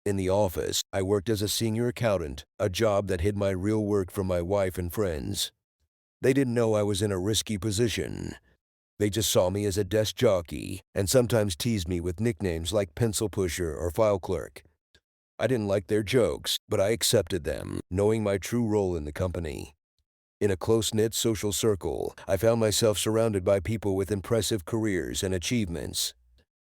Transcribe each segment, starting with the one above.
In the office, I worked as a senior accountant, a job that hid my real work from my wife and friends. They didn't know I was in a risky position. They just saw me as a desk jockey and sometimes teased me with nicknames like pencil pusher or file clerk. I didn't like their jokes, but I accepted them, knowing my true role in the company. In a close-knit social circle, I found myself surrounded by people with impressive careers and achievements.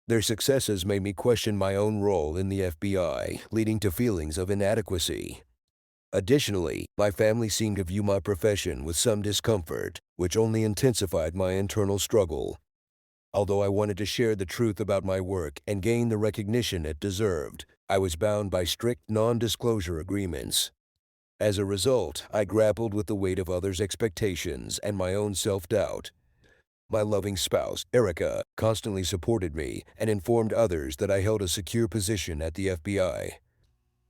Their successes made me question my own role in the FBI, leading to feelings of inadequacy. Additionally, my family seemed to view my profession with some discomfort, which only intensified my internal struggle. Although I wanted to share the truth about my work and gain the recognition it deserved, I was bound by strict non-disclosure agreements. As a result, I grappled with the weight of others' expectations and my own self-doubt. My loving spouse, Erica, constantly supported me and informed others that I held a secure position at the FBI.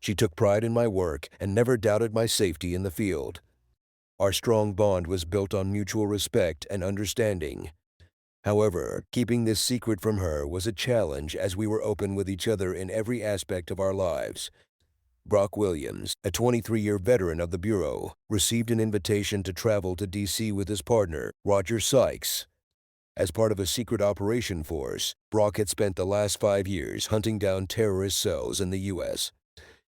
She took pride in my work and never doubted my safety in the field. Our strong bond was built on mutual respect and understanding. However, keeping this secret from her was a challenge as we were open with each other in every aspect of our lives. Brock Williams, a 23-year veteran of the Bureau, received an invitation to travel to D.C. with his partner, Roger Sykes. As part of a secret operation force, Brock had spent the last 5 years hunting down terrorist cells in the U.S.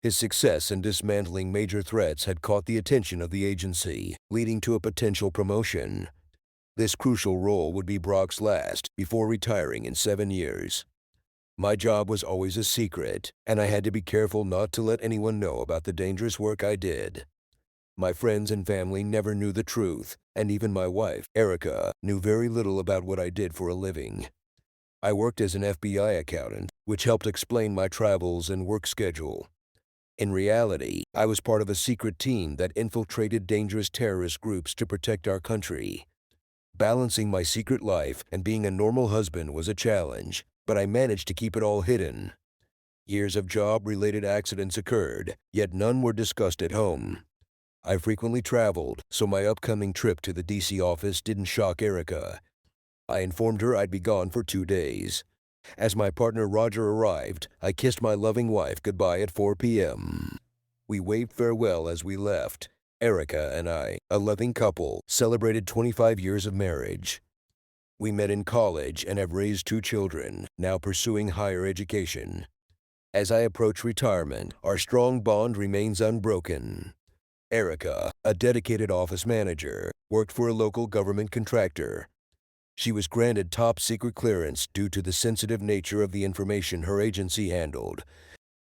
His success in dismantling major threats had caught the attention of the agency, leading to a potential promotion. This crucial role would be Brock's last before retiring in 7 years. My job was always a secret, and I had to be careful not to let anyone know about the dangerous work I did. My friends and family never knew the truth, and even my wife, Erica, knew very little about what I did for a living. I worked as an FBI accountant, which helped explain my travels and work schedule. In reality, I was part of a secret team that infiltrated dangerous terrorist groups to protect our country. Balancing my secret life and being a normal husband was a challenge, but I managed to keep it all hidden. Years of job-related accidents occurred, yet none were discussed at home. I frequently traveled, so my upcoming trip to the DC office didn't shock Erica. I informed her I'd be gone for 2 days. As my partner Roger arrived, I kissed my loving wife goodbye at 4 p.m. We waved farewell as we left. Erica and I, a loving couple, celebrated 25 years of marriage. We met in college and have raised 2 children, now pursuing higher education. As I approach retirement, our strong bond remains unbroken. Erica, a dedicated office manager, worked for a local government contractor. She was granted top secret clearance due to the sensitive nature of the information her agency handled.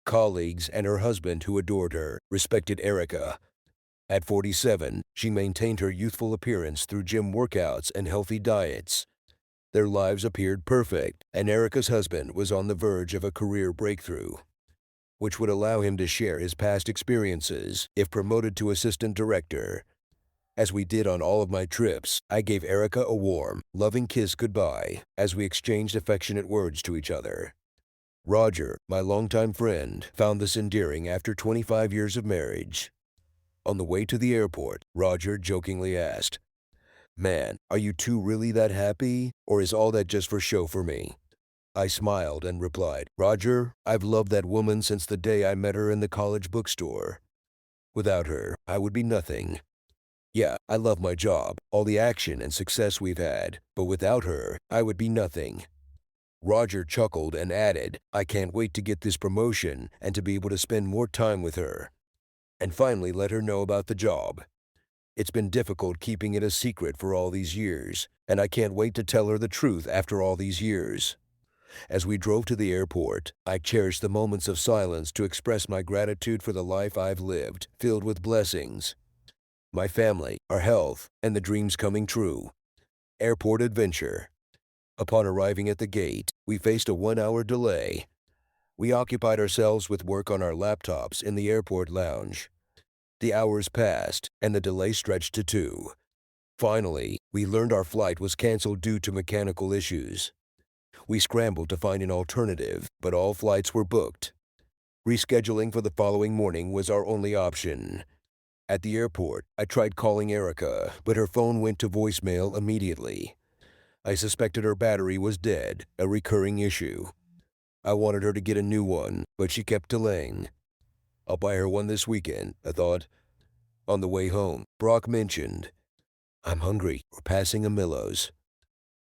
Colleagues and her husband, who adored her, respected Erica. At 47, she maintained her youthful appearance through gym workouts and healthy diets. Their lives appeared perfect, and Erica's husband was on the verge of a career breakthrough, which would allow him to share his past experiences if promoted to assistant director. As we did on all of my trips, I gave Erica a warm, loving kiss goodbye as we exchanged affectionate words to each other. Roger, my longtime friend, found this endearing after 25 years of marriage. On the way to the airport, Roger jokingly asked, "Man, are you two really that happy, or is all that just for show for me?" I smiled and replied, "Roger, I've loved that woman since the day I met her in the college bookstore. Without her, I would be nothing. Yeah, I love my job, all the action and success we've had, but without her, I would be nothing." Roger chuckled and added, "I can't wait to get this promotion and to be able to spend more time with her. And finally let her know about the job. It's been difficult keeping it a secret for all these years, and I can't wait to tell her the truth after all these years." As we drove to the airport, I cherished the moments of silence to express my gratitude for the life I've lived, filled with blessings. My family, our health, and the dreams coming true. Airport adventure. Upon arriving at the gate, we faced a 1-hour delay. We occupied ourselves with work on our laptops in the airport lounge. The hours passed, and the delay stretched to 2. Finally, we learned our flight was canceled due to mechanical issues. We scrambled to find an alternative, but all flights were booked. Rescheduling for the following morning was our only option. At the airport, I tried calling Erica, but her phone went to voicemail immediately. I suspected her battery was dead, a recurring issue. I wanted her to get a new one, but she kept delaying. I'll buy her one this weekend, I thought. On the way home, Brock mentioned, I'm hungry. We're passing a Millo's.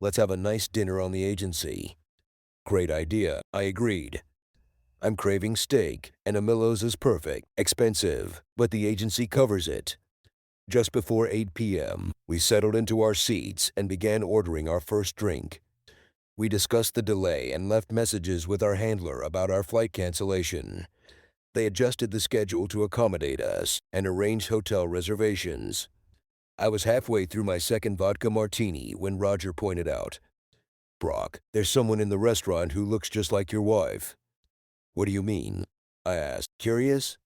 Let's have a nice dinner on the agency. Great idea, I agreed. I'm craving steak, and a Millo's is perfect. Expensive, but the agency covers it. Just before 8 p.m., we settled into our seats and began ordering our first drink. We discussed the delay and left messages with our handler about our flight cancellation. They adjusted the schedule to accommodate us and arranged hotel reservations. I was halfway through my second vodka martini when Roger pointed out, Brock, there's someone in the restaurant who looks just like your wife. What do you mean? I asked, curious.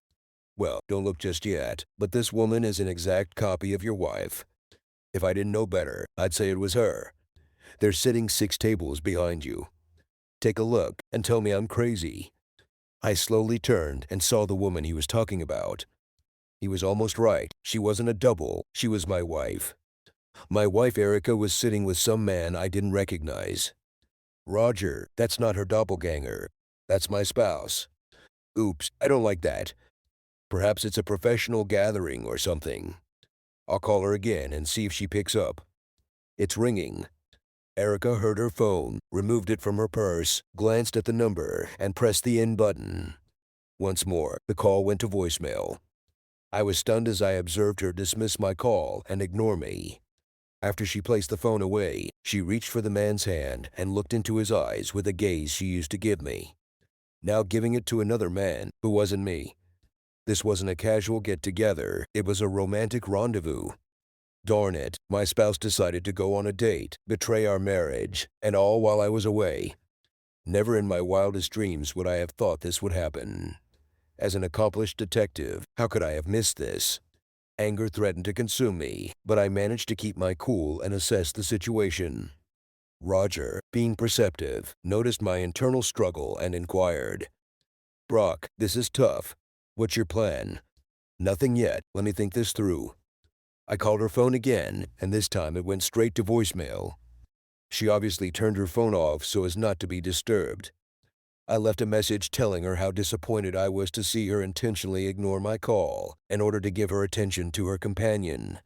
Well, don't look just yet, but this woman is an exact copy of your wife. If I didn't know better, I'd say it was her. They're sitting 6 tables behind you. Take a look and tell me I'm crazy. I slowly turned and saw the woman he was talking about. He was almost right. She wasn't a double. She was my wife. My wife Erica was sitting with some man I didn't recognize. Roger, that's not her doppelganger. That's my spouse. Oops, I don't like that. Perhaps it's a professional gathering or something. I'll call her again and see if she picks up. It's ringing. Erica heard her phone, removed it from her purse, glanced at the number, and pressed the end button. Once more, the call went to voicemail. I was stunned as I observed her dismiss my call and ignore me. After she placed the phone away, she reached for the man's hand and looked into his eyes with a gaze she used to give me. Now giving it to another man who wasn't me. This wasn't a casual get-together, it was a romantic rendezvous. Darn it, my spouse decided to go on a date, betray our marriage, and all while I was away. Never in my wildest dreams would I have thought this would happen. As an accomplished detective, how could I have missed this? Anger threatened to consume me, but I managed to keep my cool and assess the situation. Roger, being perceptive, noticed my internal struggle and inquired, Brock, this is tough. What's your plan? Nothing yet. Let me think this through. I called her phone again, and this time it went straight to voicemail. She obviously turned her phone off so as not to be disturbed. I left a message telling her how disappointed I was to see her intentionally ignore my call in order to give her attention to her companion.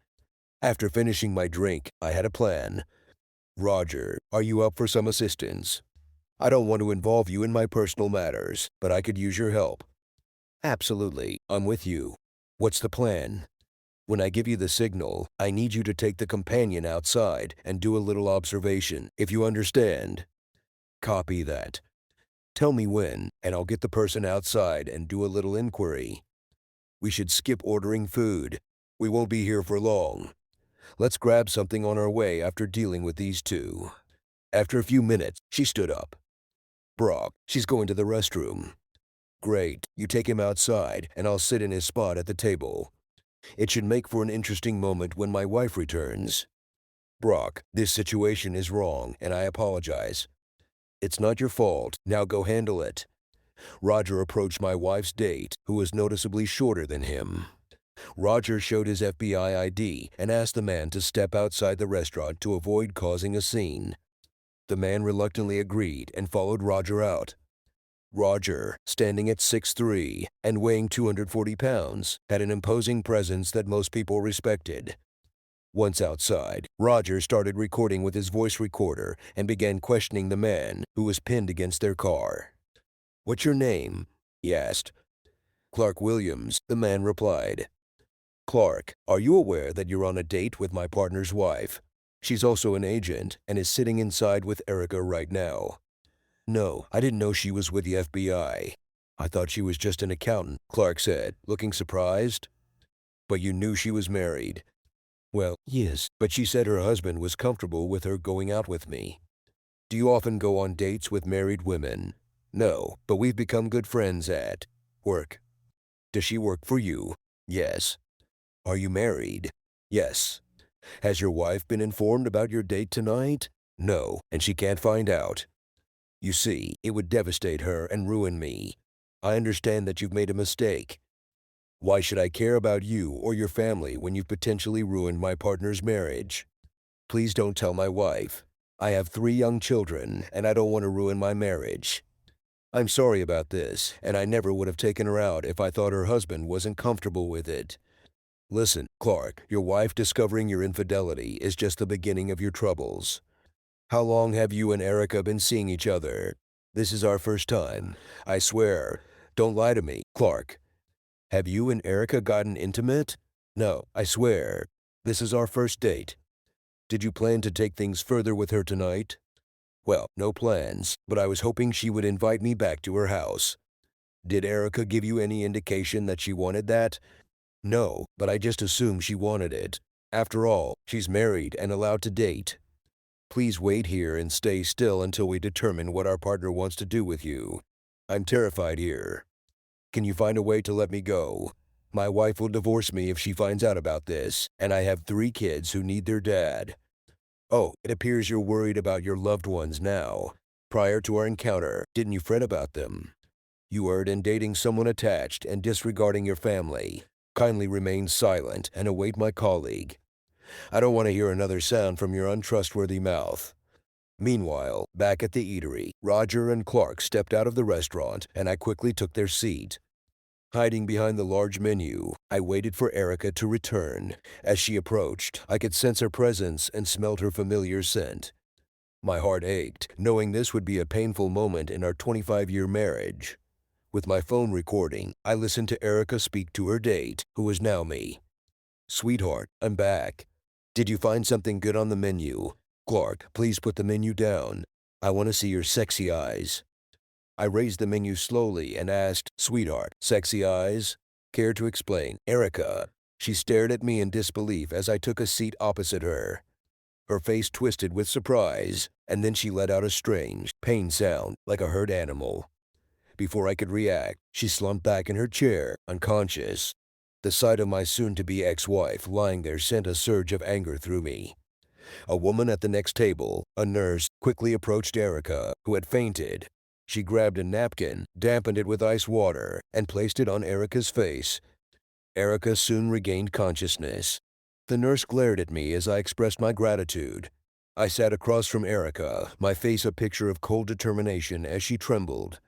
After finishing my drink, I had a plan. Roger, are you up for some assistance? I don't want to involve you in my personal matters, but I could use your help. Absolutely, I'm with you. What's the plan? When I give you the signal, I need you to take the companion outside and do a little observation, if you understand. Copy that. Tell me when, and I'll get the person outside and do a little inquiry. We should skip ordering food. We won't be here for long. Let's grab something on our way after dealing with these two. After a few minutes, she stood up. Brock, she's going to the restroom. Great, you take him outside, and I'll sit in his spot at the table. It should make for an interesting moment when my wife returns. Brock, this situation is wrong, and I apologize. It's not your fault. Now go handle it. Roger approached my wife's date, who was noticeably shorter than him. Roger showed his FBI ID and asked the man to step outside the restaurant to avoid causing a scene. The man reluctantly agreed and followed Roger out. Roger, standing at 6'3" and weighing 240 pounds, had an imposing presence that most people respected. Once outside, Roger started recording with his voice recorder and began questioning the man, who was pinned against their car. "What's your name?" he asked. "Clark Williams," the man replied. "Clark, are you aware that you're on a date with my partner's wife? She's also an agent and is sitting inside with Erica right now." "No, I didn't know she was with the FBI. I thought she was just an accountant," Clark said, looking surprised. "But you knew she was married?" "Well, yes, but she said her husband was comfortable with her going out with me." "Do you often go on dates with married women?" "No, but we've become good friends at work." "Does she work for you?" "Yes." "Are you married?" "Yes." "Has your wife been informed about your date tonight?" "No, and she can't find out." "You see, it would devastate her and ruin me. I understand that you've made a mistake. Why should I care about you or your family when you've potentially ruined my partner's marriage? Please don't tell my wife. I have 3 young children, and I don't want to ruin my marriage." I'm sorry about this, and I never would have taken her out if I thought her husband wasn't comfortable with it. Listen, Clark, your wife discovering your infidelity is just the beginning of your troubles. How long have you and Erica been seeing each other? This is our first time. I swear. Don't lie to me, Clark. Have you and Erica gotten intimate? No, I swear. This is our first date. Did you plan to take things further with her tonight? Well, no plans, but I was hoping she would invite me back to her house. Did Erica give you any indication that she wanted that? No, but I just assumed she wanted it. After all, she's married and allowed to date. Please wait here and stay still until we determine what our partner wants to do with you. I'm terrified here. Can you find a way to let me go? My wife will divorce me if she finds out about this, and I have 3 kids who need their dad. Oh, it appears you're worried about your loved ones now. Prior to our encounter, didn't you fret about them? You erred in dating someone attached and disregarding your family. Kindly remain silent and await my colleague. I don't want to hear another sound from your untrustworthy mouth. Meanwhile, back at the eatery, Roger and Clark stepped out of the restaurant and I quickly took their seat. Hiding behind the large menu, I waited for Erica to return. As she approached, I could sense her presence and smelled her familiar scent. My heart ached, knowing this would be a painful moment in our 25-year marriage. With my phone recording, I listened to Erica speak to her date, who was now me. Sweetheart, I'm back. Did you find something good on the menu? Clark, please put the menu down. I want to see your sexy eyes. I raised the menu slowly and asked, Sweetheart, sexy eyes? Care to explain? Erica. She stared at me in disbelief as I took a seat opposite her. Her face twisted with surprise, and then she let out a strange, pain sound like a hurt animal. Before I could react, she slumped back in her chair, unconscious. The sight of my soon-to-be ex-wife lying there sent a surge of anger through me. A woman at the next table, a nurse, quickly approached Erica, who had fainted. She grabbed a napkin, dampened it with ice water, and placed it on Erica's face. Erica soon regained consciousness. The nurse glared at me as I expressed my gratitude. I sat across from Erica, my face a picture of cold determination as she trembled.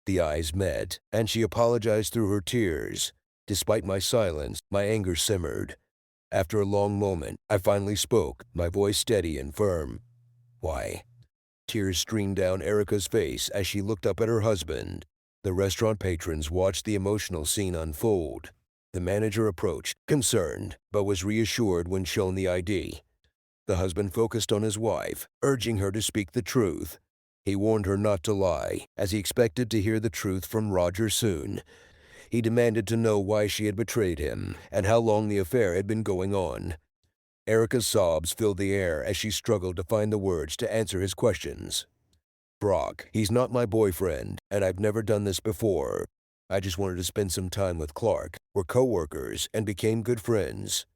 The eyes met, and she apologized through her tears. Despite my silence, my anger simmered. After a long moment, I finally spoke, my voice steady and firm. Why? Tears streamed down Erica's face as she looked up at her husband. The restaurant patrons watched the emotional scene unfold. The manager approached, concerned, but was reassured when shown the ID. The husband focused on his wife, urging her to speak the truth. He warned her not to lie, as he expected to hear the truth from Roger soon. He demanded to know why she had betrayed him and how long the affair had been going on. Erica's sobs filled the air as she struggled to find the words to answer his questions. Brock, he's not my boyfriend, and I've never done this before. I just wanted to spend some time with Clark. We're co-workers and became good friends.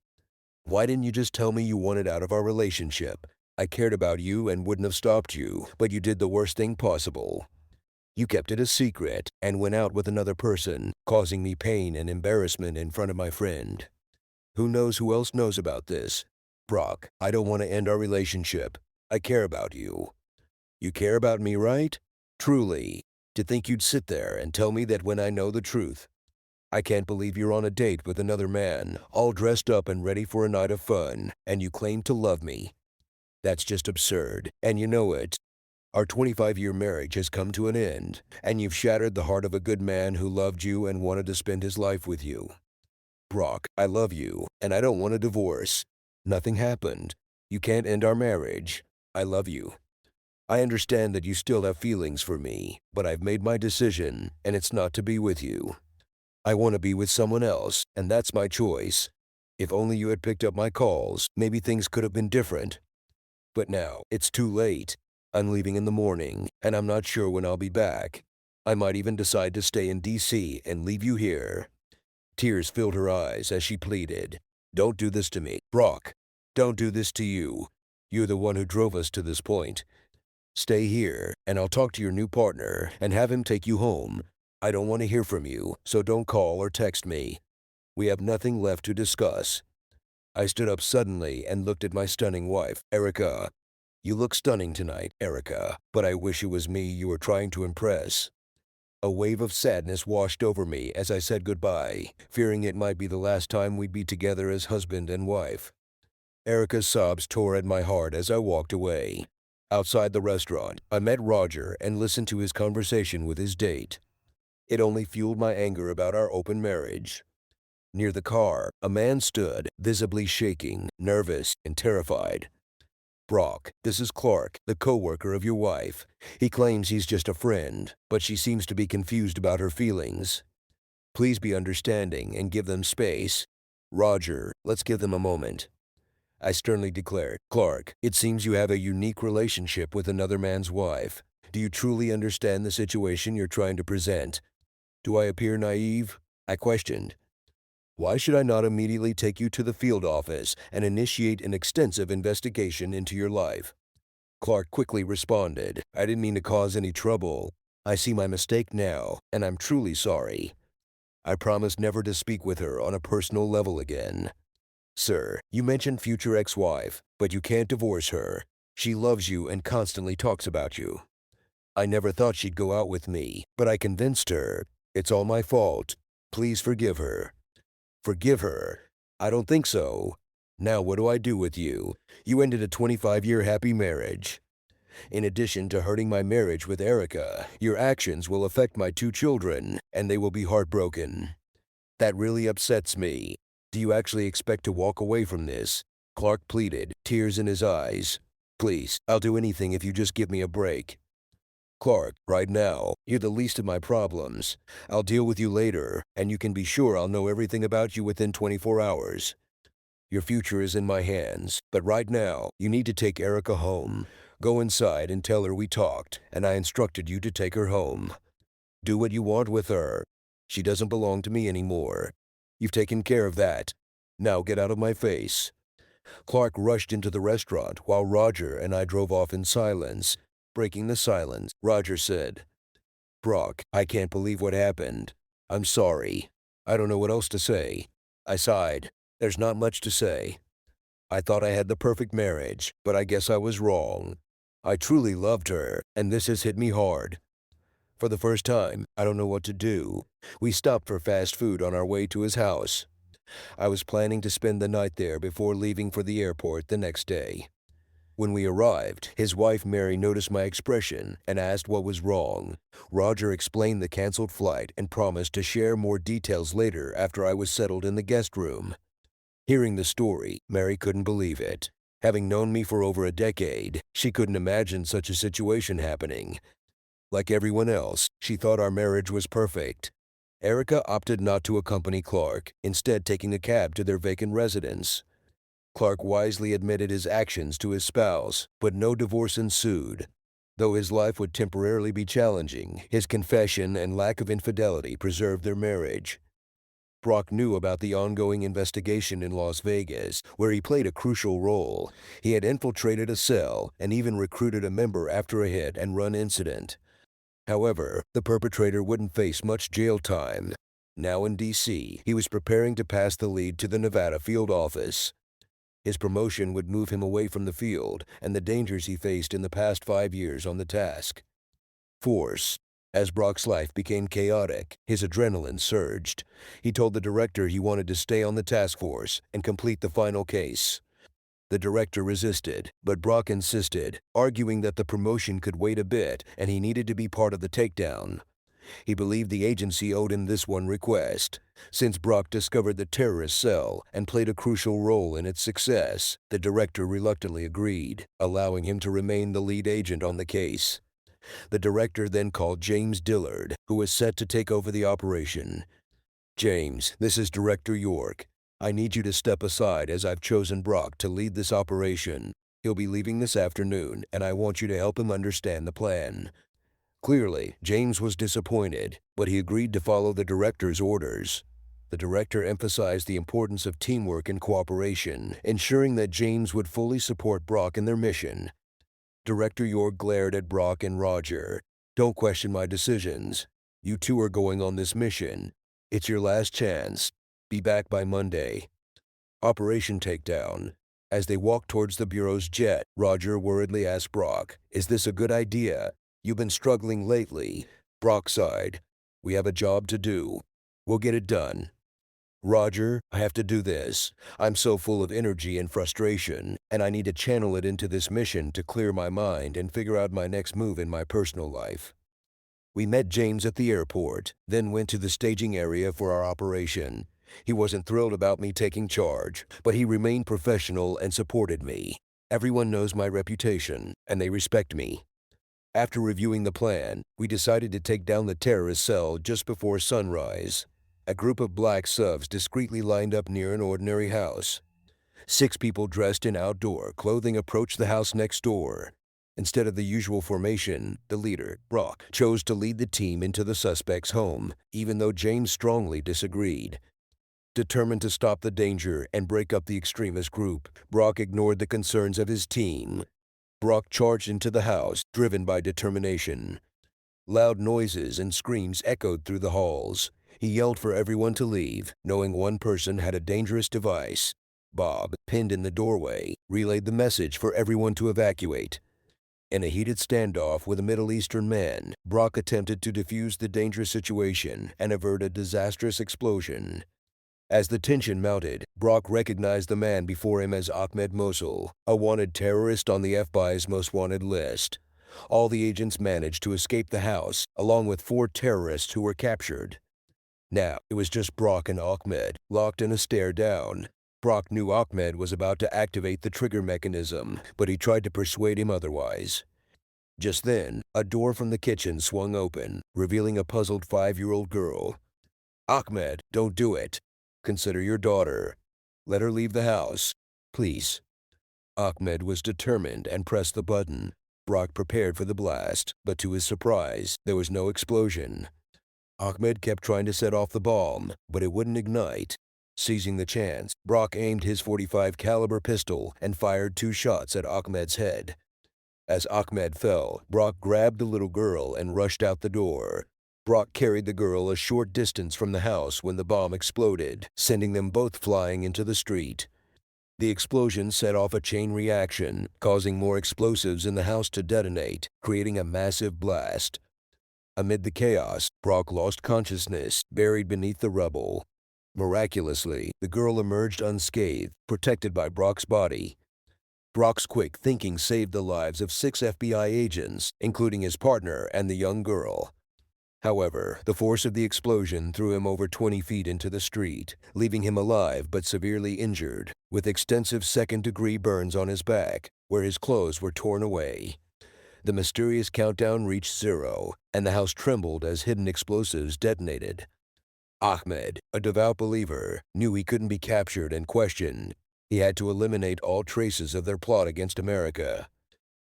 Why didn't you just tell me you wanted out of our relationship? I cared about you and wouldn't have stopped you, but you did the worst thing possible. You kept it a secret and went out with another person, causing me pain and embarrassment in front of my friend. Who knows who else knows about this? Brock, I don't want to end our relationship. I care about you. You care about me, right? Truly. To think you'd sit there and tell me that when I know the truth. I can't believe you're on a date with another man, all dressed up and ready for a night of fun, and you claim to love me. That's just absurd, and you know it. Our 25-year marriage has come to an end, and you've shattered the heart of a good man who loved you and wanted to spend his life with you. Brock, I love you, and I don't want a divorce. Nothing happened. You can't end our marriage. I love you. I understand that you still have feelings for me, but I've made my decision, and it's not to be with you. I want to be with someone else, and that's my choice. If only you had picked up my calls, maybe things could have been different. But now, it's too late. I'm leaving in the morning, and I'm not sure when I'll be back. I might even decide to stay in D.C. and leave you here. Tears filled her eyes as she pleaded. Don't do this to me, Brock. Don't do this to you. You're the one who drove us to this point. Stay here, and I'll talk to your new partner and have him take you home. I don't want to hear from you, so don't call or text me. We have nothing left to discuss. I stood up suddenly and looked at my stunning wife, Erica. You look stunning tonight, Erica, but I wish it was me you were trying to impress. A wave of sadness washed over me as I said goodbye, fearing it might be the last time we'd be together as husband and wife. Erica's sobs tore at my heart as I walked away. Outside the restaurant, I met Roger and listened to his conversation with his date. It only fueled my anger about our open marriage. Near the car, a man stood, visibly shaking, nervous, and terrified. "Brock, this is Clark, the co-worker of your wife. He claims he's just a friend, but she seems to be confused about her feelings. Please be understanding and give them space. Roger, let's give them a moment." I sternly declared, "Clark, it seems you have a unique relationship with another man's wife. Do you truly understand the situation you're trying to present? Do I appear naive?" I questioned. "Why should I not immediately take you to the field office and initiate an extensive investigation into your life?" Clark quickly responded, "I didn't mean to cause any trouble. I see my mistake now, and I'm truly sorry. I promise never to speak with her on a personal level again." "Sir, you mentioned future ex-wife, but you can't divorce her. She loves you and constantly talks about you. I never thought she'd go out with me, but I convinced her. It's all my fault. Please forgive her." "Forgive her? I don't think so. Now what do I do with you? You ended a 25-year happy marriage. In addition to hurting my marriage with Erica, your actions will affect my 2 children, and they will be heartbroken. That really upsets me. Do you actually expect to walk away from this?" Clark pleaded, tears in his eyes. "Please, I'll do anything if you just give me a break." "Clark, right now, you're the least of my problems. I'll deal with you later, and you can be sure I'll know everything about you within 24 hours. Your future is in my hands, but right now, you need to take Erica home. Go inside and tell her we talked, and I instructed you to take her home. Do what you want with her. She doesn't belong to me anymore. You've taken care of that. Now get out of my face." Clark rushed into the restaurant while Roger and I drove off in silence. Breaking the silence, Roger said, "Brock, I can't believe what happened. I'm sorry. I don't know what else to say." I sighed. "There's not much to say. I thought I had the perfect marriage, but I guess I was wrong. I truly loved her, and this has hit me hard. For the first time, I don't know what to do." We stopped for fast food on our way to his house. I was planning to spend the night there before leaving for the airport the next day. When we arrived, his wife Mary noticed my expression and asked what was wrong. Roger explained the canceled flight and promised to share more details later after I was settled in the guest room. Hearing the story, Mary couldn't believe it. Having known me for over a decade, she couldn't imagine such a situation happening. Like everyone else, she thought our marriage was perfect. Erica opted not to accompany Clark, instead taking a cab to their vacant residence. Clark wisely admitted his actions to his spouse, but no divorce ensued. Though his life would temporarily be challenging, his confession and lack of infidelity preserved their marriage. Brock knew about the ongoing investigation in Las Vegas, where he played a crucial role. He had infiltrated a cell and even recruited a member after a hit-and-run incident. However, the perpetrator wouldn't face much jail time. Now in D.C., he was preparing to pass the lead to the Nevada field office. His promotion would move him away from the field and the dangers he faced in the past 5 years on the task force. As Brock's life became chaotic, his adrenaline surged. He told the director he wanted to stay on the task force and complete the final case. The director resisted, but Brock insisted, arguing that the promotion could wait a bit and he needed to be part of the takedown. He believed the agency owed him this one request. Since Brock discovered the terrorist cell and played a crucial role in its success, the director reluctantly agreed, allowing him to remain the lead agent on the case. The director then called James Dillard, who was set to take over the operation. "James, this is Director York. I need you to step aside as I've chosen Brock to lead this operation. He'll be leaving this afternoon, and I want you to help him understand the plan." Clearly, James was disappointed, but he agreed to follow the director's orders. The director emphasized the importance of teamwork and cooperation, ensuring that James would fully support Brock in their mission. Director York glared at Brock and Roger. "Don't question my decisions. You two are going on this mission. It's your last chance. Be back by Monday." Operation Takedown. As they walked towards the Bureau's jet, Roger worriedly asked Brock, "Is this a good idea? You've been struggling lately." Brock sighed. We have a job to do. We'll get it done. Roger, I have to do this. I'm so full of energy and frustration, and I need to channel it into this mission to clear my mind and figure out my next move in my personal life. We met James at the airport, then went to the staging area for our operation. He wasn't thrilled about me taking charge, but he remained professional and supported me. Everyone knows my reputation, and they respect me. After reviewing the plan, we decided to take down the terrorist cell just before sunrise. A group of black subs discreetly lined up near an ordinary house. 6 people dressed in outdoor clothing approached the house next door. Instead of the usual formation, the leader, Brock, chose to lead the team into the suspect's home, even though James strongly disagreed. Determined to stop the danger and break up the extremist group, Brock ignored the concerns of his team. Brock charged into the house, driven by determination. Loud noises and screams echoed through the halls. He yelled for everyone to leave, knowing one person had a dangerous device. Bob, pinned in the doorway, relayed the message for everyone to evacuate. In a heated standoff with a Middle Eastern man, Brock attempted to defuse the dangerous situation and avert a disastrous explosion. As the tension mounted, Brock recognized the man before him as Ahmed Mosul, a wanted terrorist on the FBI's most wanted list. All the agents managed to escape the house, along with 4 terrorists who were captured. Now, it was just Brock and Ahmed, locked in a stare down. Brock knew Ahmed was about to activate the trigger mechanism, but he tried to persuade him otherwise. Just then, a door from the kitchen swung open, revealing a puzzled 5-year-old girl. "Ahmed, don't do it. Consider your daughter. Let her leave the house. Please." Ahmed was determined and pressed the button. Brock prepared for the blast, but to his surprise, there was no explosion. Ahmed kept trying to set off the bomb, but it wouldn't ignite. Seizing the chance, Brock aimed his .45 caliber pistol and fired 2 shots at Ahmed's head. As Ahmed fell, Brock grabbed the little girl and rushed out the door. Brock carried the girl a short distance from the house when the bomb exploded, sending them both flying into the street. The explosion set off a chain reaction, causing more explosives in the house to detonate, creating a massive blast. Amid the chaos, Brock lost consciousness, buried beneath the rubble. Miraculously, the girl emerged unscathed, protected by Brock's body. Brock's quick thinking saved the lives of 6 FBI agents, including his partner and the young girl. However, the force of the explosion threw him over 20 feet into the street, leaving him alive but severely injured, with extensive second-degree burns on his back, where his clothes were torn away. The mysterious countdown reached 0, and the house trembled as hidden explosives detonated. Ahmed, a devout believer, knew he couldn't be captured and questioned. He had to eliminate all traces of their plot against America.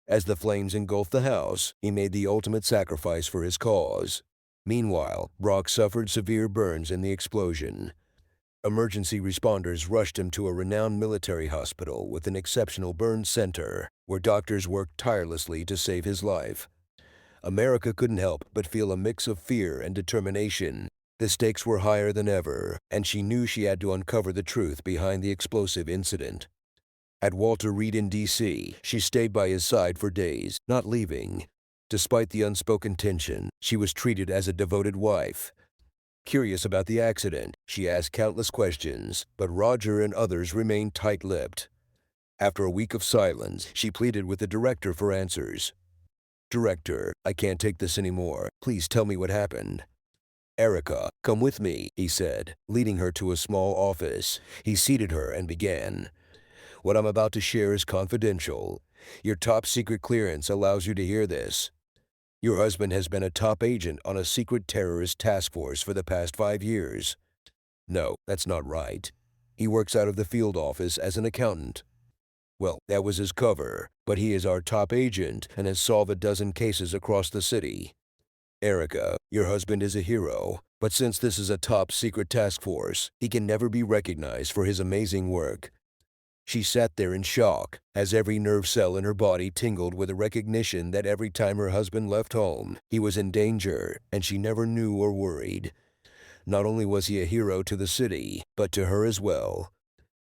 As the flames engulfed the house, he made the ultimate sacrifice for his cause. Meanwhile, Brock suffered severe burns in the explosion. Emergency responders rushed him to a renowned military hospital with an exceptional burn center, where doctors worked tirelessly to save his life. America couldn't help but feel a mix of fear and determination. The stakes were higher than ever, and she knew she had to uncover the truth behind the explosive incident. At Walter Reed in D.C., she stayed by his side for days, not leaving. Despite the unspoken tension, she was treated as a devoted wife. Curious about the accident, she asked countless questions, but Roger and others remained tight-lipped. After a week of silence, she pleaded with the director for answers. "Director, I can't take this anymore. Please tell me what happened." "Erica, come with me," he said, leading her to a small office. He seated her and began. "What I'm about to share is confidential. Your top secret clearance allows you to hear this. Your husband has been a top agent on a secret terrorist task force for the past 5 years. No, that's not right. He works out of the field office as an accountant. Well, that was his cover, but he is our top agent and has solved a dozen cases across the city. Erica, your husband is a hero, but since this is a top secret task force, he can never be recognized for his amazing work." She sat there in shock, as every nerve cell in her body tingled with a recognition that every time her husband left home, he was in danger, and she never knew or worried. Not only was he a hero to the city, but to her as well.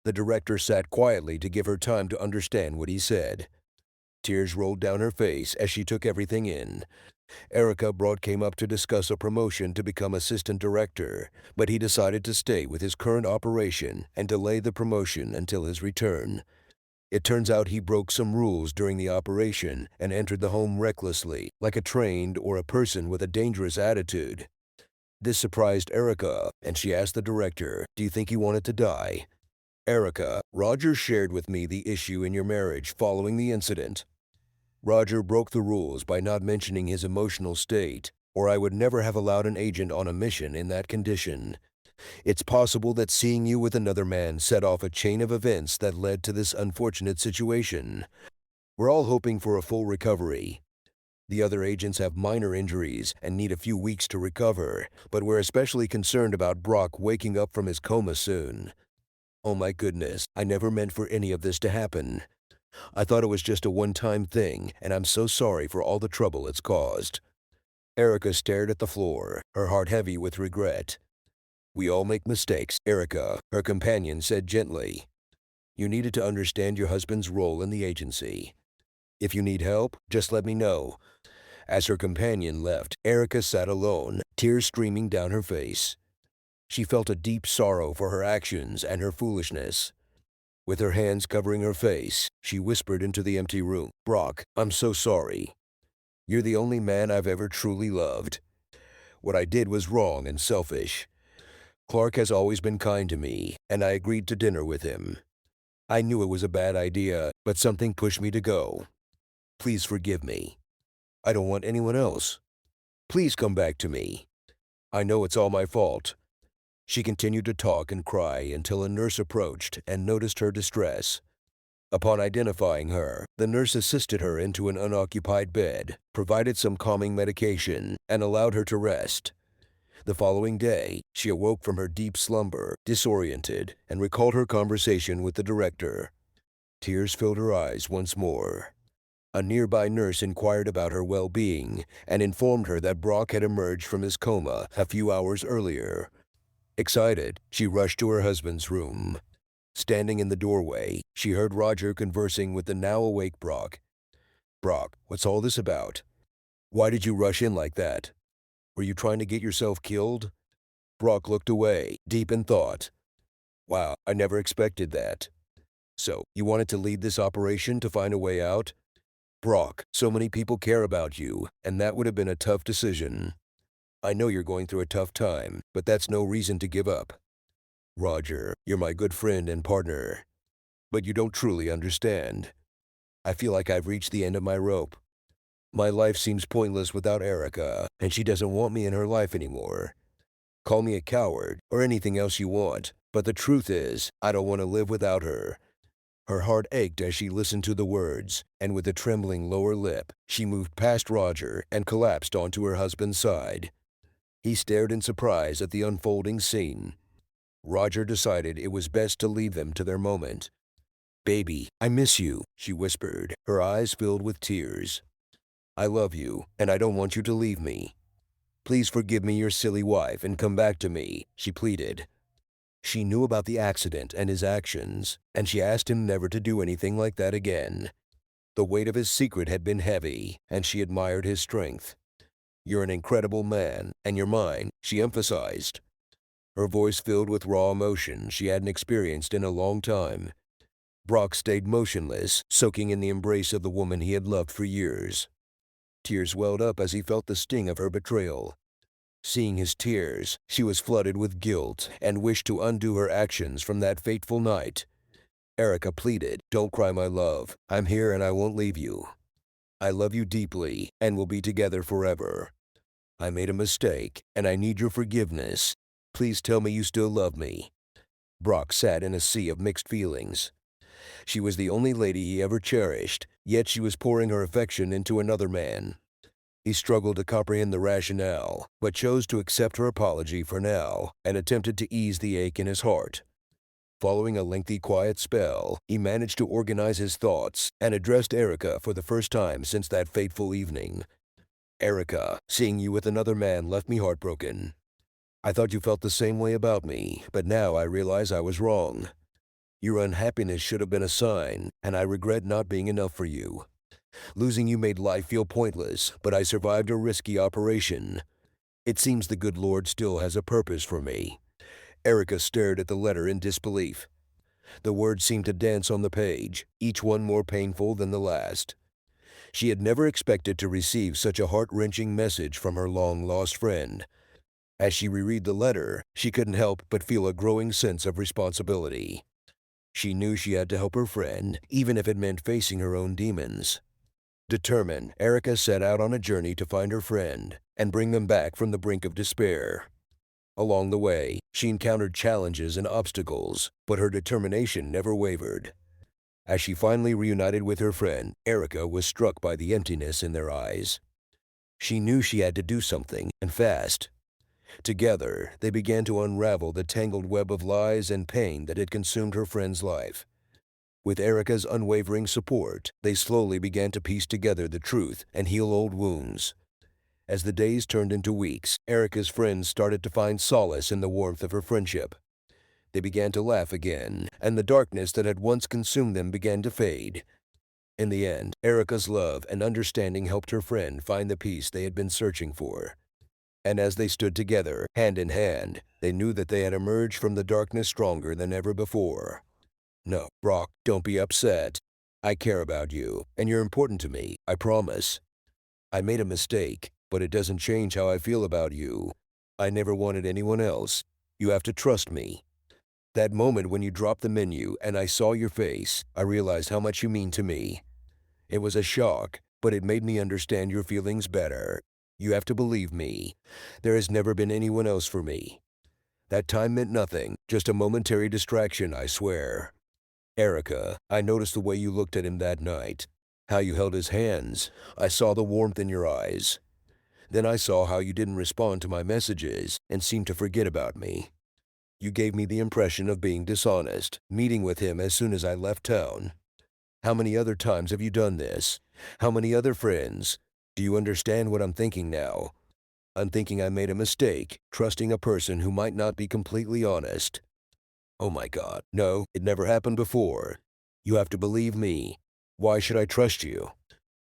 The director sat quietly to give her time to understand what he said. Tears rolled down her face as she took everything in. Erica Broad came up to discuss a promotion to become assistant director, but he decided to stay with his current operation and delay the promotion until his return. It turns out he broke some rules during the operation and entered the home recklessly, like a trained or a person with a dangerous attitude. This surprised Erica, and she asked the director, "Do you think he wanted to die?" Erica, Roger shared with me the issue in your marriage following the incident. Roger broke the rules by not mentioning his emotional state, or I would never have allowed an agent on a mission in that condition. It's possible that seeing you with another man set off a chain of events that led to this unfortunate situation. We're all hoping for a full recovery. The other agents have minor injuries and need a few weeks to recover, but we're especially concerned about Brock waking up from his coma soon. Oh my goodness, I never meant for any of this to happen. I thought it was just a one-time thing, and I'm so sorry for all the trouble it's caused. Erica stared at the floor, her heart heavy with regret. We all make mistakes, Erica, her companion said gently. You needed to understand your husband's role in the agency. If you need help, just let me know. As her companion left, Erica sat alone, tears streaming down her face. She felt a deep sorrow for her actions and her foolishness. With her hands covering her face, she whispered into the empty room, "Brock, I'm so sorry. You're the only man I've ever truly loved. What I did was wrong and selfish. Clark has always been kind to me, and I agreed to dinner with him. I knew it was a bad idea, but something pushed me to go. Please forgive me. I don't want anyone else. Please come back to me. I know it's all my fault." She continued to talk and cry until a nurse approached and noticed her distress. Upon identifying her, the nurse assisted her into an unoccupied bed, provided some calming medication, and allowed her to rest. The following day, she awoke from her deep slumber, disoriented, and recalled her conversation with the director. Tears filled her eyes once more. A nearby nurse inquired about her well-being and informed her that Brock had emerged from his coma a few hours earlier. Excited, she rushed to her husband's room. Standing in the doorway, she heard Roger conversing with the now-awake Brock. "Brock, what's all this about? Why did you rush in like that? Were you trying to get yourself killed?" Brock looked away, deep in thought. "Wow, I never expected that. So, you wanted to lead this operation to find a way out?" "Brock, so many people care about you, and that would have been a tough decision. I know you're going through a tough time, but that's no reason to give up. Roger, you're my good friend and partner, but you don't truly understand. I feel like I've reached the end of my rope. My life seems pointless without Erica, and she doesn't want me in her life anymore. Call me a coward or anything else you want, but the truth is, I don't want to live without her." Her heart ached as she listened to the words, and with a trembling lower lip, she moved past Roger and collapsed onto her husband's side. He stared in surprise at the unfolding scene. Roger decided it was best to leave them to their moment. "Baby, I miss you," she whispered, her eyes filled with tears. "I love you, and I don't want you to leave me. Please forgive me your silly wife and come back to me," she pleaded. She knew about the accident and his actions, and she asked him never to do anything like that again. The weight of his secret had been heavy, and she admired his strength. "You're an incredible man, and you're mine," she emphasized. Her voice filled with raw emotion she hadn't experienced in a long time. Brock stayed motionless, soaking in the embrace of the woman he had loved for years. Tears welled up as he felt the sting of her betrayal. Seeing his tears, she was flooded with guilt and wished to undo her actions from that fateful night. Erica pleaded, "Don't cry, my love. I'm here and I won't leave you. I love you deeply and will be together forever. I made a mistake, and I need your forgiveness. Please tell me you still love me." Brock sat in a sea of mixed feelings. She was the only lady he ever cherished, yet she was pouring her affection into another man. He struggled to comprehend the rationale, but chose to accept her apology for now and attempted to ease the ache in his heart. Following a lengthy quiet spell, he managed to organize his thoughts and addressed Erica for the first time since that fateful evening. "Erica, seeing you with another man left me heartbroken. I thought you felt the same way about me, but now I realize I was wrong. Your unhappiness should have been a sign, and I regret not being enough for you. Losing you made life feel pointless, but I survived a risky operation. It seems the good Lord still has a purpose for me." Erica stared at the letter in disbelief. The words seemed to dance on the page, each one more painful than the last. She had never expected to receive such a heart-wrenching message from her long-lost friend. As she reread the letter, she couldn't help but feel a growing sense of responsibility. She knew she had to help her friend, even if it meant facing her own demons. Determined, Erica set out on a journey to find her friend and bring them back from the brink of despair. Along the way, she encountered challenges and obstacles, but her determination never wavered. As she finally reunited with her friend, Erica was struck by the emptiness in their eyes. She knew she had to do something, and fast. Together, they began to unravel the tangled web of lies and pain that had consumed her friend's life. With Erica's unwavering support, they slowly began to piece together the truth and heal old wounds. As the days turned into weeks, Erica's friends started to find solace in the warmth of her friendship. They began to laugh again, and the darkness that had once consumed them began to fade. In the end, Erica's love and understanding helped her friend find the peace they had been searching for. And as they stood together, hand in hand, they knew that they had emerged from the darkness stronger than ever before. "No, Brock, don't be upset. I care about you, and you're important to me, I promise. I made a mistake, but it doesn't change how I feel about you. I never wanted anyone else. You have to trust me." That moment when you dropped the menu and I saw your face, I realized how much you mean to me. It was a shock, but it made me understand your feelings better. You have to believe me. There has never been anyone else for me. That time meant nothing, just a momentary distraction, I swear. Erica, I noticed the way you looked at him that night, how you held his hands. I saw the warmth in your eyes. Then I saw how you didn't respond to my messages and seemed to forget about me. You gave me the impression of being dishonest, meeting with him as soon as I left town. How many other times have you done this? How many other friends? Do you understand what I'm thinking now? I'm thinking I made a mistake, trusting a person who might not be completely honest. Oh my God, no, it never happened before. You have to believe me. Why should I trust you?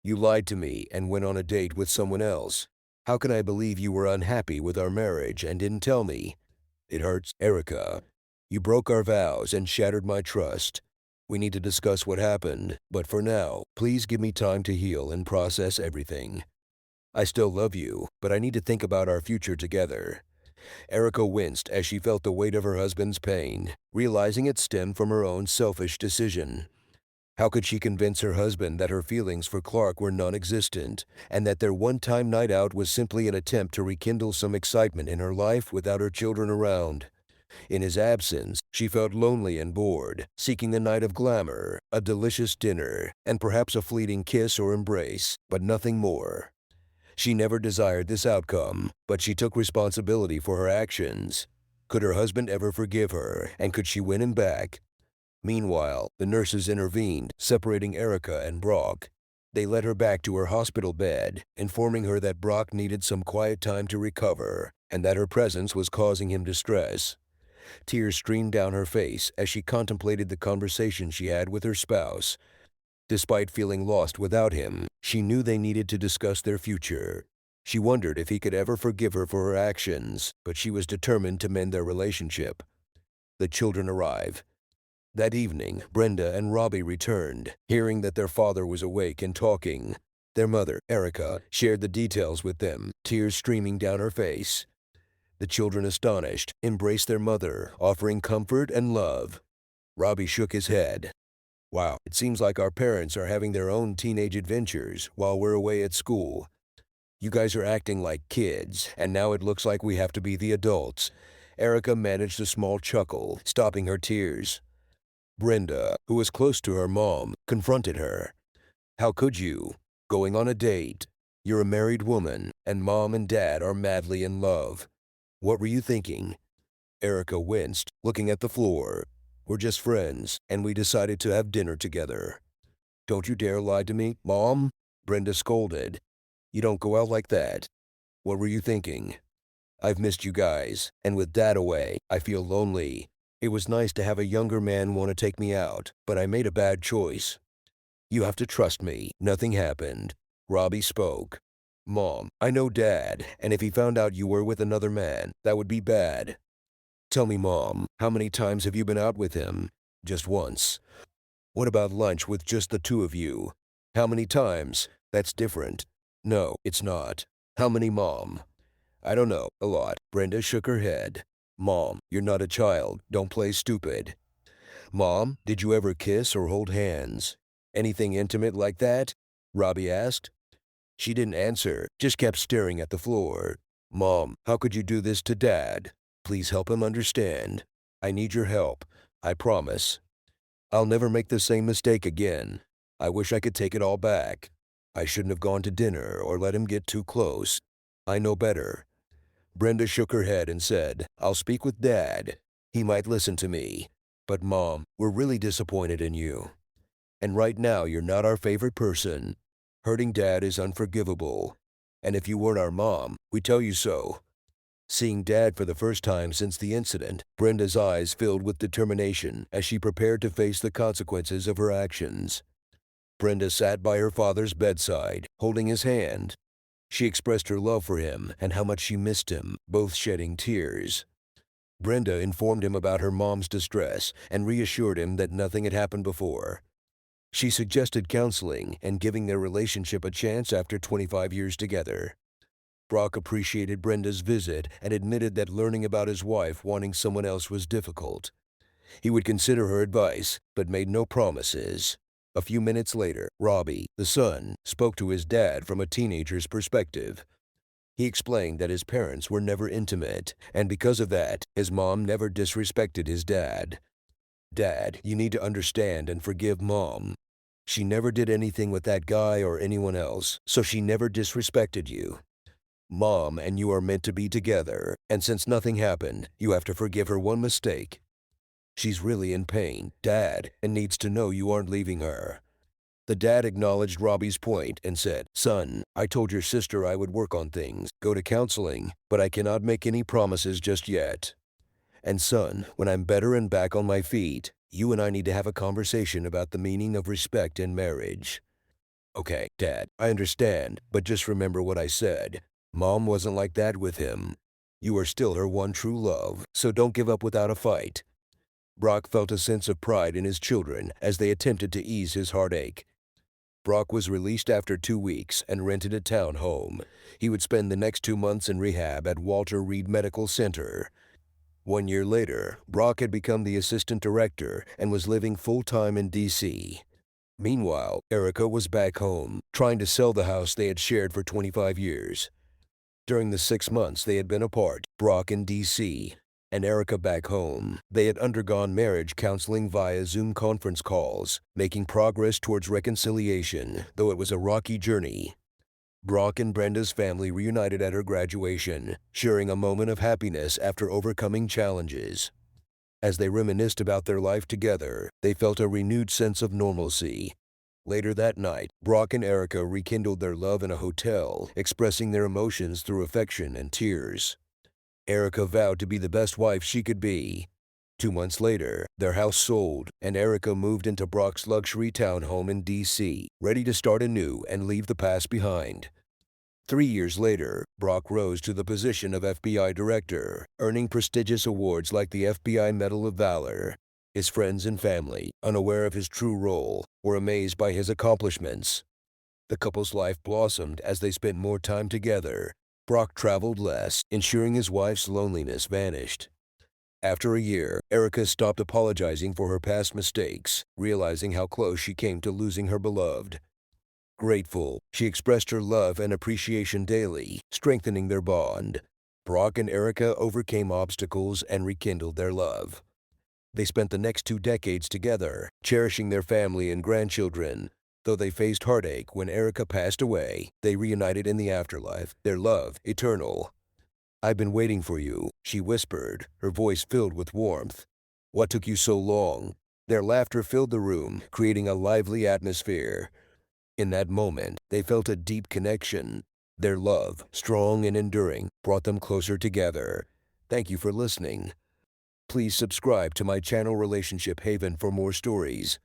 You lied to me and went on a date with someone else. How can I believe you were unhappy with our marriage and didn't tell me? It hurts, Erica. You broke our vows and shattered my trust. We need to discuss what happened, but for now, please give me time to heal and process everything. I still love you, but I need to think about our future together. Erica winced as she felt the weight of her husband's pain, realizing it stemmed from her own selfish decision. How could she convince her husband that her feelings for Clark were non-existent, and that their one-time night out was simply an attempt to rekindle some excitement in her life without her children around? In his absence, she felt lonely and bored, seeking a night of glamour, a delicious dinner, and perhaps a fleeting kiss or embrace, but nothing more. She never desired this outcome, but she took responsibility for her actions. Could her husband ever forgive her, and could she win him back? Meanwhile, the nurses intervened, separating Erica and Brock. They led her back to her hospital bed, informing her that Brock needed some quiet time to recover, and that her presence was causing him distress. Tears streamed down her face as she contemplated the conversation she had with her spouse. Despite feeling lost without him, she knew they needed to discuss their future. She wondered if he could ever forgive her for her actions, but she was determined to mend their relationship. The children arrived. That evening, Brenda and Robbie returned, hearing that their father was awake and talking. Their mother, Erica, shared the details with them, tears streaming down her face. The children, astonished, embraced their mother, offering comfort and love. Robbie shook his head. "Wow, it seems like our parents are having their own teenage adventures while we're away at school. You guys are acting like kids, and now it looks like we have to be the adults." Erica managed a small chuckle, stopping her tears. Brenda, who was close to her mom, confronted her. "How could you? Going on a date. You're a married woman, and Mom and Dad are madly in love. What were you thinking?" Erica winced, looking at the floor. "We're just friends, and we decided to have dinner together." "Don't you dare lie to me, Mom," Brenda scolded. "You don't go out like that. What were you thinking? I've missed you guys, and with Dad away, I feel lonely. It was nice to have a younger man want to take me out, but I made a bad choice." You have to trust me. Nothing happened. Robbie spoke. Mom, I know Dad, and if he found out you were with another man, that would be bad. Tell me, Mom, how many times have you been out with him? Just once. What about lunch with just the two of you? How many times? That's different. No, it's not. How many, Mom? I don't know. A lot. Brenda shook her head. Mom, you're not a child. Don't play stupid. Mom, did you ever kiss or hold hands? Anything intimate like that? Robbie asked. She didn't answer, just kept staring at the floor. Mom, how could you do this to Dad? Please help him understand. I need your help. I promise. I'll never make the same mistake again. I wish I could take it all back. I shouldn't have gone to dinner or let him get too close. I know better. Brenda shook her head and said, I'll speak with Dad. He might listen to me. But Mom, we're really disappointed in you. And right now you're not our favorite person. Hurting Dad is unforgivable. And if you weren't our mom, we'd tell you so. Seeing Dad for the first time since the incident, Brenda's eyes filled with determination as she prepared to face the consequences of her actions. Brenda sat by her father's bedside, holding his hand. She expressed her love for him and how much she missed him, both shedding tears. Brenda informed him about her mom's distress and reassured him that nothing had happened before. She suggested counseling and giving their relationship a chance after 25 years together. Brock appreciated Brenda's visit and admitted that learning about his wife wanting someone else was difficult. He would consider her advice, but made no promises. A few minutes later, Robbie, the son, spoke to his dad from a teenager's perspective. He explained that his parents were never intimate, and because of that, his mom never disrespected his dad. Dad, you need to understand and forgive Mom. She never did anything with that guy or anyone else, so she never disrespected you. Mom and you are meant to be together, and since nothing happened, you have to forgive her one mistake. She's really in pain, Dad, and needs to know you aren't leaving her. The dad acknowledged Robbie's point and said, Son, I told your sister I would work on things, go to counseling, but I cannot make any promises just yet. And son, when I'm better and back on my feet, you and I need to have a conversation about the meaning of respect in marriage. Okay, Dad, I understand, but just remember what I said. Mom wasn't like that with him. You are still her one true love, so don't give up without a fight. Brock felt a sense of pride in his children as they attempted to ease his heartache. Brock was released after 2 weeks and rented a town home. He would spend the next 2 months in rehab at Walter Reed Medical Center. 1 year later, Brock had become the assistant director and was living full-time in D.C. Meanwhile, Erica was back home, trying to sell the house they had shared for 25 years. During the 6 months they had been apart, Brock in D.C. and Erica back home, they had undergone marriage counseling via Zoom conference calls, making progress towards reconciliation, though it was a rocky journey. Brock and Brenda's family reunited at her graduation, sharing a moment of happiness after overcoming challenges. As they reminisced about their life together, they felt a renewed sense of normalcy. Later that night, Brock and Erica rekindled their love in a hotel, expressing their emotions through affection and tears. Erica vowed to be the best wife she could be. 2 months later, their house sold, and Erica moved into Brock's luxury townhome in D.C., ready to start anew and leave the past behind. 3 years later, Brock rose to the position of FBI director, earning prestigious awards like the FBI Medal of Valor. His friends and family, unaware of his true role, were amazed by his accomplishments. The couple's life blossomed as they spent more time together. Brock traveled less, ensuring his wife's loneliness vanished. After a year, Erica stopped apologizing for her past mistakes, realizing how close she came to losing her beloved. Grateful, she expressed her love and appreciation daily, strengthening their bond. Brock and Erica overcame obstacles and rekindled their love. They spent the next 2 decades together, cherishing their family and grandchildren. Though they faced heartache when Erica passed away, they reunited in the afterlife, their love eternal. I've been waiting for you, she whispered, her voice filled with warmth. What took you so long? Their laughter filled the room, creating a lively atmosphere. In that moment, they felt a deep connection. Their love, strong and enduring, brought them closer together. Thank you for listening. Please subscribe to my channel Relationship Haven for more stories.